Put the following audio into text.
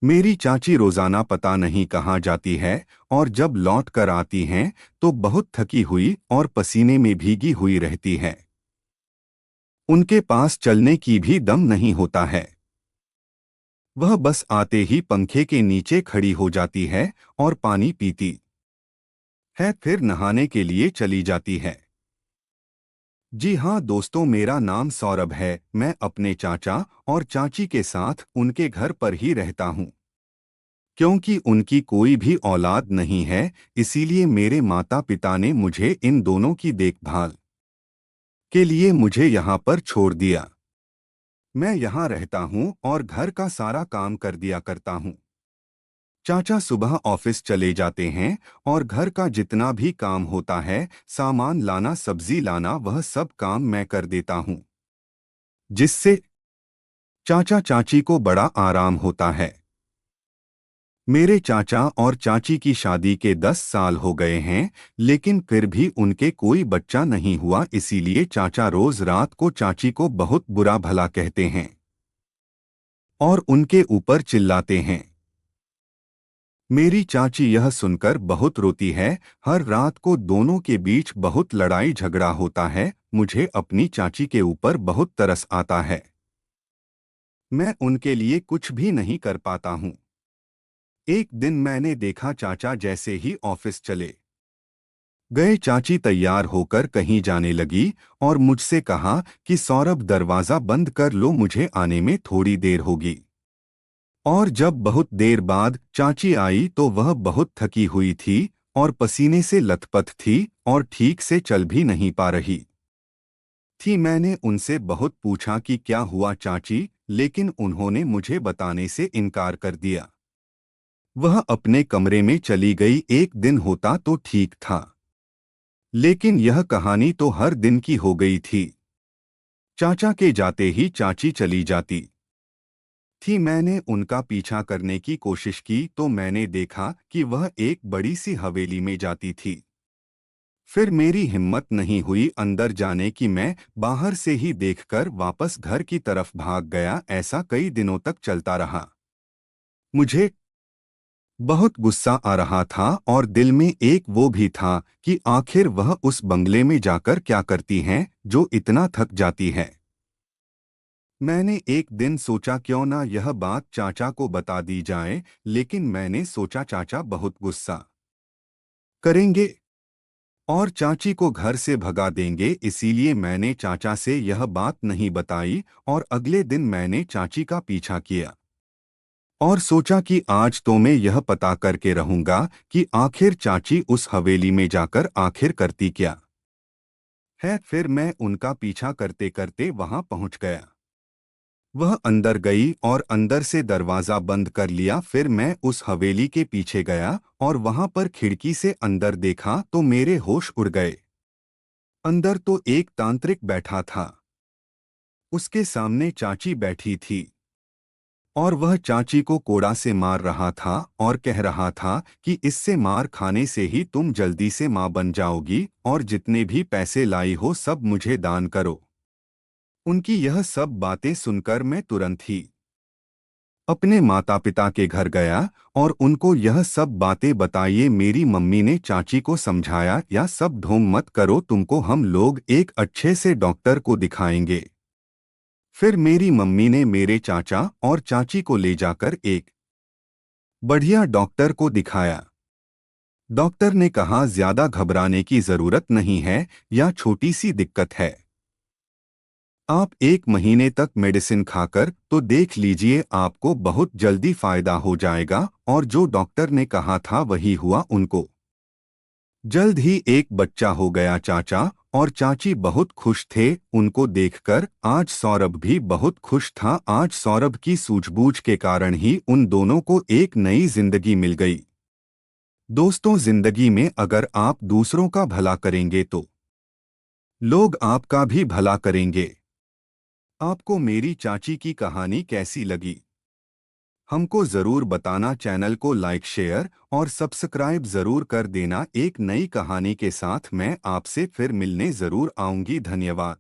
मेरी चाची रोजाना पता नहीं कहाँ जाती है और जब लौट कर आती हैं तो बहुत थकी हुई और पसीने में भीगी हुई रहती है। उनके पास चलने की भी दम नहीं होता है। वह बस आते ही पंखे के नीचे खड़ी हो जाती है और पानी पीती है, फिर नहाने के लिए चली जाती है। जी हाँ दोस्तों, मेरा नाम सौरभ है। मैं अपने चाचा और चाची के साथ उनके घर पर ही रहता हूँ। क्योंकि उनकी कोई भी औलाद नहीं है, इसीलिए मेरे माता पिता ने मुझे इन दोनों की देखभाल के लिए मुझे यहाँ पर छोड़ दिया। मैं यहाँ रहता हूँ और घर का सारा काम कर दिया करता हूँ। चाचा सुबह ऑफिस चले जाते हैं और घर का जितना भी काम होता है, सामान लाना, सब्जी लाना, वह सब काम मैं कर देता हूँ, जिससे चाचा चाची को बड़ा आराम होता है। मेरे चाचा और चाची की शादी के 10 साल हो गए हैं, लेकिन फिर भी उनके कोई बच्चा नहीं हुआ, इसीलिए चाचा रोज रात को चाची को बहुत बुरा भला कहते हैं और उनके ऊपर चिल्लाते हैं। मेरी चाची यह सुनकर बहुत रोती है। हर रात को दोनों के बीच बहुत लड़ाई झगड़ा होता है। मुझे अपनी चाची के ऊपर बहुत तरस आता है। मैं उनके लिए कुछ भी नहीं कर पाता हूँ। एक दिन मैंने देखा, चाचा जैसे ही ऑफिस चले गए, चाची तैयार होकर कहीं जाने लगी और मुझसे कहा कि सौरभ, दरवाजा बंद कर लो, मुझे आने में थोड़ी देर होगी। और जब बहुत देर बाद चाची आई तो वह बहुत थकी हुई थी और पसीने से लथपथ थी और ठीक से चल भी नहीं पा रही थी। मैंने उनसे बहुत पूछा कि क्या हुआ चाची, लेकिन उन्होंने मुझे बताने से इनकार कर दिया। वह अपने कमरे में चली गई। एक दिन होता तो ठीक था, लेकिन यह कहानी तो हर दिन की हो गई थी। चाचा के जाते ही चाची चली जाती थी। मैंने उनका पीछा करने की कोशिश की तो मैंने देखा कि वह एक बड़ी सी हवेली में जाती थी। फिर मेरी हिम्मत नहीं हुई अंदर जाने की। मैं बाहर से ही देखकर वापस घर की तरफ भाग गया। ऐसा कई दिनों तक चलता रहा। मुझे बहुत गुस्सा आ रहा था और दिल में एक वो भी था कि आखिर वह उस बंगले में जाकर क्या करती हैं जो इतना थक जाती है। मैंने एक दिन सोचा क्यों ना यह बात चाचा को बता दी जाए, लेकिन मैंने सोचा चाचा बहुत गुस्सा करेंगे और चाची को घर से भगा देंगे, इसीलिए मैंने चाचा से यह बात नहीं बताई। और अगले दिन मैंने चाची का पीछा किया और सोचा कि आज तो मैं यह पता करके रहूंगा कि आखिर चाची उस हवेली में जाकर आखिर करती क्या है। फिर मैं उनका पीछा करते करते वहां पहुंच गया। वह अंदर गई और अंदर से दरवाजा बंद कर लिया। फिर मैं उस हवेली के पीछे गया और वहां पर खिड़की से अंदर देखा तो मेरे होश उड़ गए। अंदर तो एक तांत्रिक बैठा था। उसके सामने चाची बैठी थी और वह चाची को कोड़ा से मार रहा था और कह रहा था कि इससे मार खाने से ही तुम जल्दी से मां बन जाओगी और जितने भी पैसे लाई हो सब मुझे दान करो। उनकी यह सब बातें सुनकर मैं तुरंत ही अपने माता पिता के घर गया और उनको यह सब बातें बताइए। मेरी मम्मी ने चाची को समझाया, या सब ढोंग मत करो, तुमको हम लोग एक अच्छे से डॉक्टर को दिखाएंगे। फिर मेरी मम्मी ने मेरे चाचा और चाची को ले जाकर एक बढ़िया डॉक्टर को दिखाया। डॉक्टर ने कहा ज्यादा घबराने की जरूरत नहीं है, या छोटी सी दिक्कत है। आप 1 महीने तक मेडिसिन खाकर तो देख लीजिए, आपको बहुत जल्दी फायदा हो जाएगा। और जो डॉक्टर ने कहा था वही हुआ। उनको जल्द ही एक बच्चा हो गया। चाचा और चाची बहुत खुश थे उनको देखकर। आज सौरभ भी बहुत खुश था। आज सौरभ की सूझबूझ के कारण ही उन दोनों को एक नई जिंदगी मिल गई। दोस्तों, जिंदगी में अगर आप दूसरों का भला करेंगे तो लोग आपका भी भला करेंगे। आपको मेरी चाची की कहानी कैसी लगी, हमको ज़रूर बताना। चैनल को लाइक, शेयर और सब्सक्राइब ज़रूर कर देना। एक नई कहानी के साथ मैं आपसे फिर मिलने ज़रूर आऊंगी। धन्यवाद।